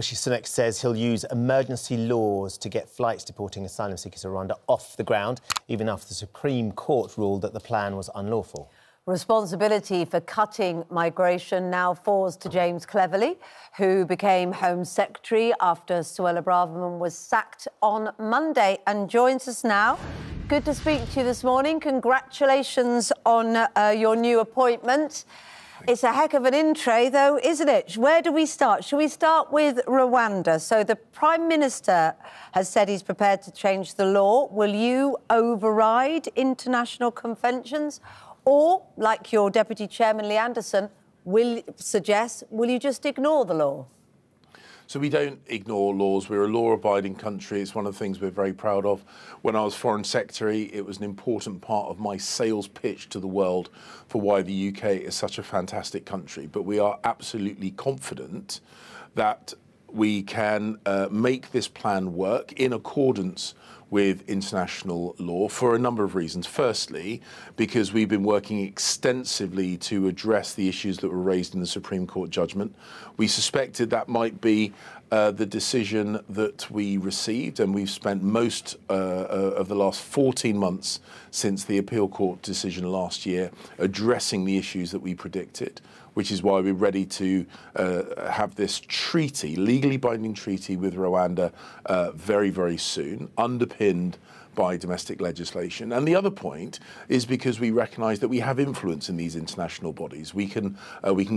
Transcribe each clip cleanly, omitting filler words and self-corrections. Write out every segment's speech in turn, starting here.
Rishi Sunak says he'll use emergency laws to get flights deporting asylum seekers to Rwanda off the ground, even after the Supreme Court ruled that the plan was unlawful. Responsibility for cutting migration now falls to James Cleverly, who became Home Secretary after Suella Braverman was sacked on Monday and joins us now. Good to speak to you this morning. Congratulations on your new appointment. It's a heck of an in tray, though, isn't it? Where do we start? Shall we start with Rwanda? So the Prime Minister has said he's prepared to change the law. Will you override international conventions? Or, like your Deputy Chairman, Lee Anderson, will you just ignore the law? So we don't ignore laws. We're a law-abiding country. It's one of the things we're very proud of. When I was Foreign Secretary, it was an important part of my sales pitch to the world for why the UK is such a fantastic country. But we are absolutely confident that we can make this plan work in accordance with international law for a number of reasons. Firstly, because we've been working extensively to address the issues that were raised in the Supreme Court judgment. We suspected that might be the decision that we received, and we've spent most of the last 14 months since the appeal court decision last year addressing the issues that we predicted, which is why we're ready to have this treaty, legally binding treaty with Rwanda very, very soon, underpinned by domestic legislation. And the other point is because we recognise that we have influence in these international bodies. We can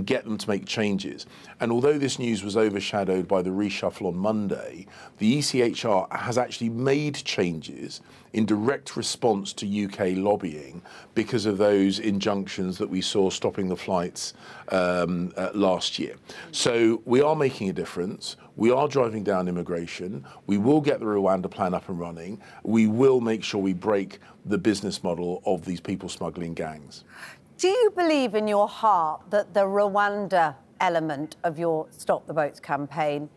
get them to make changes. And although this news was overshadowed by the reshuffle on Monday, the ECHR has actually made changes in direct response to UK lobbying because of those injunctions that we saw stopping the flights last year. So we are making a difference. We are driving down immigration. We will get the Rwanda plan up and running. We will make sure we break the business model of these people smuggling gangs. Do you believe in your heart that the Rwanda element of your Stop the Boats campaign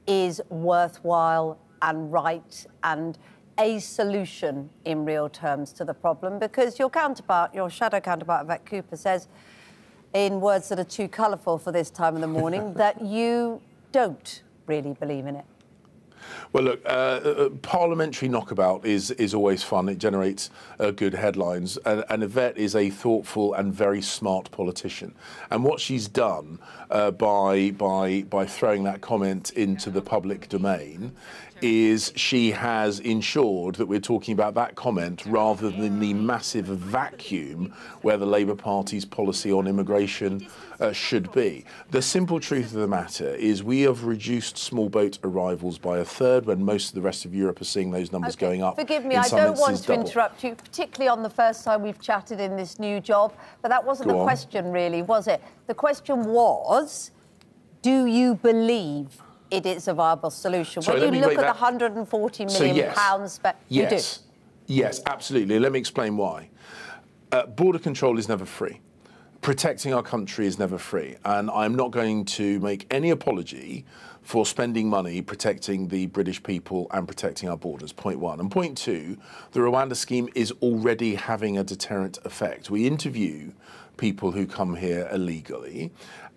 is worthwhile and right and a solution in real terms to the problem? Because your counterpart, your shadow counterpart, Yvette Cooper, says, in words that are too colourful for this time of the morning, that you don't really believe in it. Well, look, parliamentary knockabout is always fun. It generates good headlines. And Yvette is a thoughtful and very smart politician. And what she's done by throwing that comment into the public domain is she has ensured that we're talking about that comment rather than the massive vacuum where the Labour Party's policy on immigration should be. The simple truth of the matter is we have reduced small boat arrivals by a third when most of the rest of Europe are seeing those numbers going up. Forgive me, I don't want to interrupt you, particularly on the first time we've chatted in this new job, but that wasn't the question really, was it? The question was, do you believe it is a viable solution? Sorry, when you look at the £140 million pounds, you do? Yes, absolutely. Let me explain why. Border control is never free. Protecting our country is never free. And I'm not going to make any apology for spending money protecting the British people and protecting our borders, point one. And point two, the Rwanda scheme is already having a deterrent effect. We interview people who come here illegally,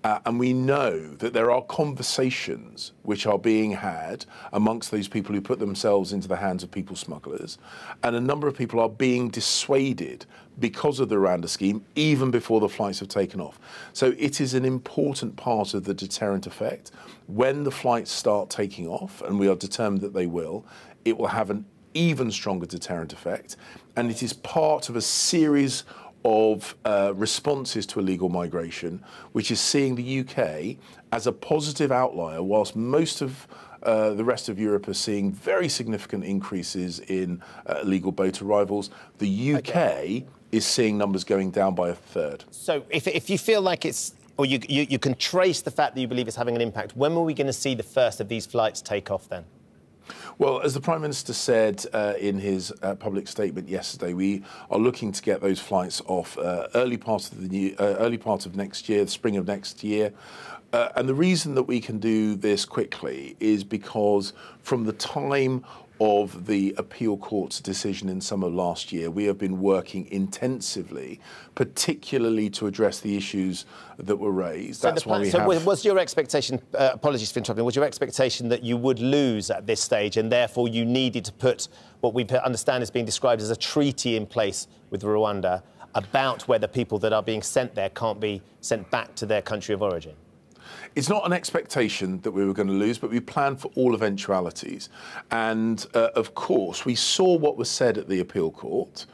and we know that there are conversations which are being had amongst those people who put themselves into the hands of people smugglers, and a number of people are being dissuaded because of the Rwanda scheme even before the flights have taken off. So it is an important part of the deterrent effect. When the flights start taking off, and we are determined that they will, it will have an even stronger deterrent effect, and it is part of a series of responses to illegal migration, which is seeing the UK as a positive outlier, whilst most of the rest of Europe are seeing very significant increases in illegal boat arrivals. The UK is seeing numbers going down by a third. So if you feel like it's, or you can trace the fact that you believe it's having an impact, when are we going to see the first of these flights take off then? Well, as the Prime Minister said in his public statement yesterday, we are looking to get those flights off early part of next year, the spring of next year. And the reason that we can do this quickly is because from the time of the appeal court's decision in summer last year, we have been working intensively, particularly to address the issues that were raised. So That's why we have... was your expectation, apologies for interrupting, was your expectation that you would lose at this stage and therefore you needed to put what we understand is being described as a treaty in place with Rwanda about whether people that are being sent there can't be sent back to their country of origin? It's not an expectation that we were going to lose, but we planned for all eventualities. And, of course, we saw what was said at the appeal court.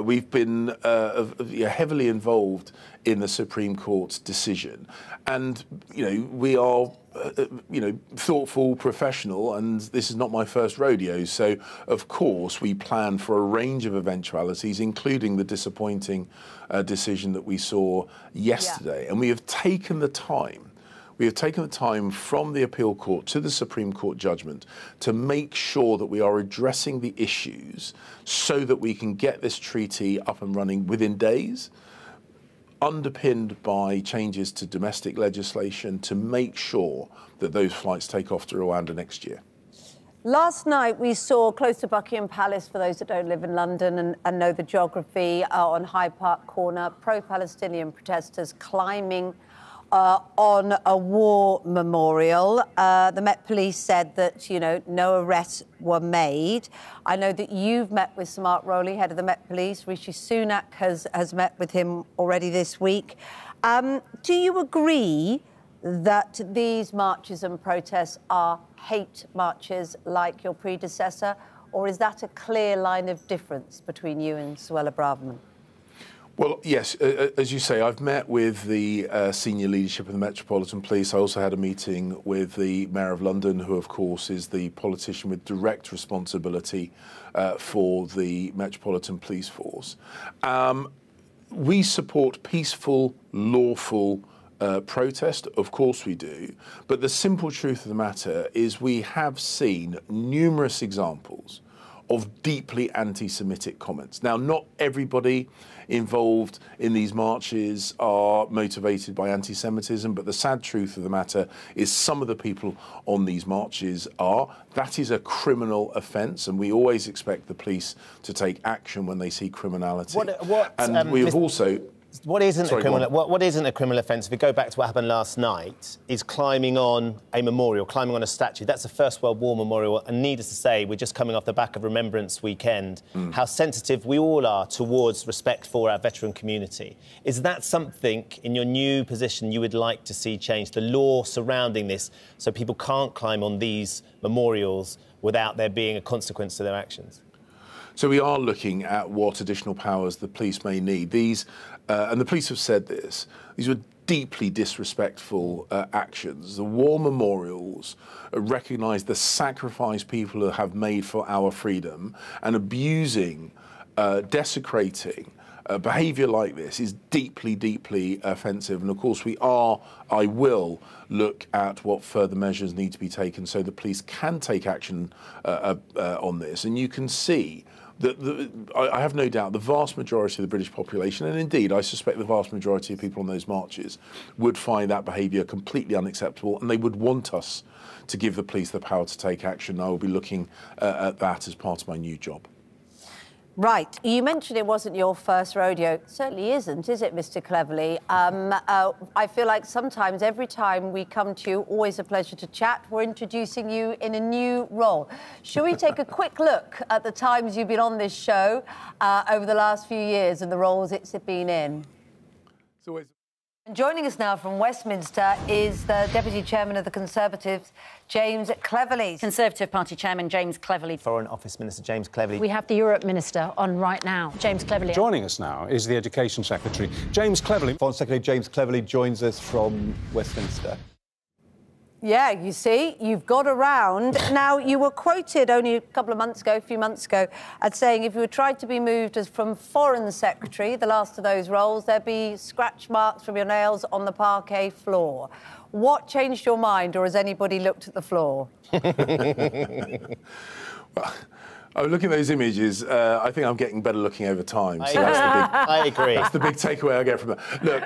We've been heavily involved in the Supreme Court's decision. And, we are, thoughtful, professional, and this is not my first rodeo. So, of course, we planned for a range of eventualities, including the disappointing decision that we saw yesterday. Yeah. And we have taken the time. We have taken the time from the appeal court to the Supreme Court judgment to make sure that we are addressing the issues so that we can get this treaty up and running within days, underpinned by changes to domestic legislation to make sure that those flights take off to Rwanda next year. Last night we saw close to Buckingham Palace, for those that don't live in London and know the geography, on Hyde Park Corner, pro-Palestinian protesters climbing on a war memorial. The Met Police said that, no arrests were made. I know that you've met with Sir Mark Rowley, head of the Met Police. Rishi Sunak has met with him already this week. Do you agree that these marches and protests are hate marches like your predecessor, or is that a clear line of difference between you and Suella Braverman? Well, yes, as you say, I've met with the senior leadership of the Metropolitan Police. I also had a meeting with the Mayor of London, who, of course, is the politician with direct responsibility for the Metropolitan Police Force. We support peaceful, lawful protest, of course we do. But the simple truth of the matter is we have seen numerous examples of deeply anti-Semitic comments. Now, not everybody involved in these marches are motivated by anti-Semitism, but the sad truth of the matter is some of the people on these marches are. That is a criminal offence, and we always expect the police to take action when they see criminality. We have also... What isn't a criminal offence, if we go back to what happened last night, is climbing on a memorial, climbing on a statue. That's the First World War memorial, and needless to say, we're just coming off the back of Remembrance Weekend, how sensitive we all are towards respect for our veteran community. Is that something, in your new position, you would like to see changed, the law surrounding this, so people can't climb on these memorials without there being a consequence to their actions? So we are looking at what additional powers the police may need. These, and the police have said this, these were deeply disrespectful actions. The war memorials recognise the sacrifice people have made for our freedom, and abusing, desecrating behaviour like this is deeply, deeply offensive. And of course I will look at what further measures need to be taken so the police can take action on this. And you can see that I have no doubt the vast majority of the British population, and indeed I suspect the vast majority of people on those marches, would find that behaviour completely unacceptable, and they would want us to give the police the power to take action. I will be looking at that as part of my new job. Right. You mentioned it wasn't your first rodeo. It certainly isn't, is it, Mr. Cleverly? I feel like sometimes, every time we come to you, always a pleasure to chat, we're introducing you in a new role. Shall we take a quick look at the times you've been on this show over the last few years and the roles it's been in? It's always... And joining us now from Westminster is the Deputy Chairman of the Conservatives, James Cleverly. Conservative Party Chairman James Cleverly. Foreign Office Minister James Cleverly. We have the Europe Minister on right now, James Cleverly. Joining us now is the Education Secretary, James Cleverly. Foreign Secretary James Cleverly joins us from Westminster. Yeah, you see, you've got around. Now, you were quoted only a few months ago, as saying if you were tried to be moved as from Foreign Secretary, the last of those roles, there'd be scratch marks from your nails on the parquet floor. What changed your mind, or has anybody looked at the floor? Well, Oh, looking at those images, I think I'm getting better looking over time. So I agree. That's the big takeaway I get from that. Look,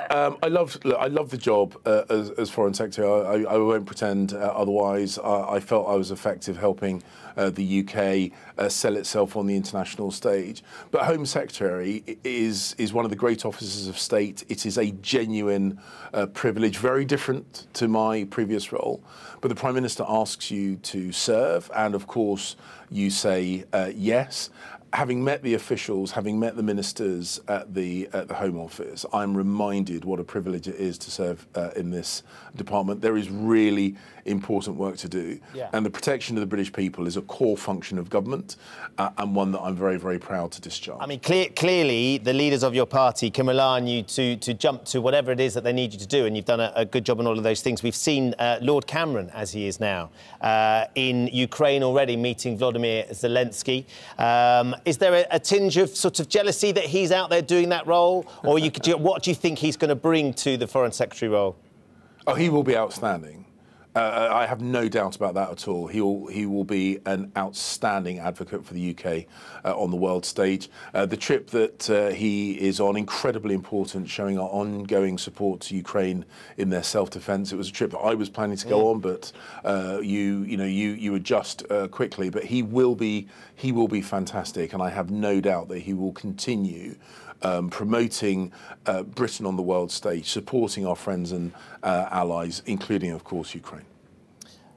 I love the job as Foreign Secretary. I won't pretend otherwise. I felt I was effective helping the UK sell itself on the international stage. But Home Secretary is one of the great offices of state. It is a genuine privilege, very different to my previous role. But the Prime Minister asks you to serve, and of course you say yes. Having met the officials, having met the ministers at the Home Office, I'm reminded what a privilege it is to serve in this department. There is really important work to do, and the protection of the British people is a core function of government, and one that I'm very, very proud to discharge. I mean, clearly, the leaders of your party can rely on you to jump to whatever it is that they need you to do, and you've done a good job on all of those things. We've seen Lord Cameron, as he is now, in Ukraine already, meeting Volodymyr Zelensky. Is there a tinge of sort of jealousy that he's out there doing that role? Or what do you think he's going to bring to the Foreign Secretary role? Oh, he will be outstanding. I have no doubt about that at all. He will be an outstanding advocate for the UK on the world stage. The trip that he is on, incredibly important, showing our ongoing support to Ukraine in their self-defence. It was a trip that I was planning to go on, but you adjust quickly. But he will be fantastic, and I have no doubt that he will continue promoting Britain on the world stage, supporting our friends and allies, including, of course, Ukraine.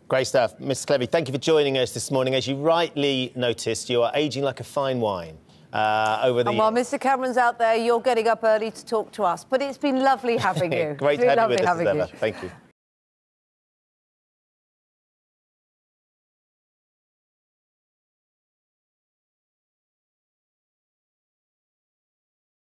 Great stuff. Mr. Cleverly, thank you for joining us this morning. As you rightly noticed, you are ageing like a fine wine over the... And while Mr. Cameron's out there, you're getting up early to talk to us. But it's been lovely having you. Great to have you with us, as ever. Thank you.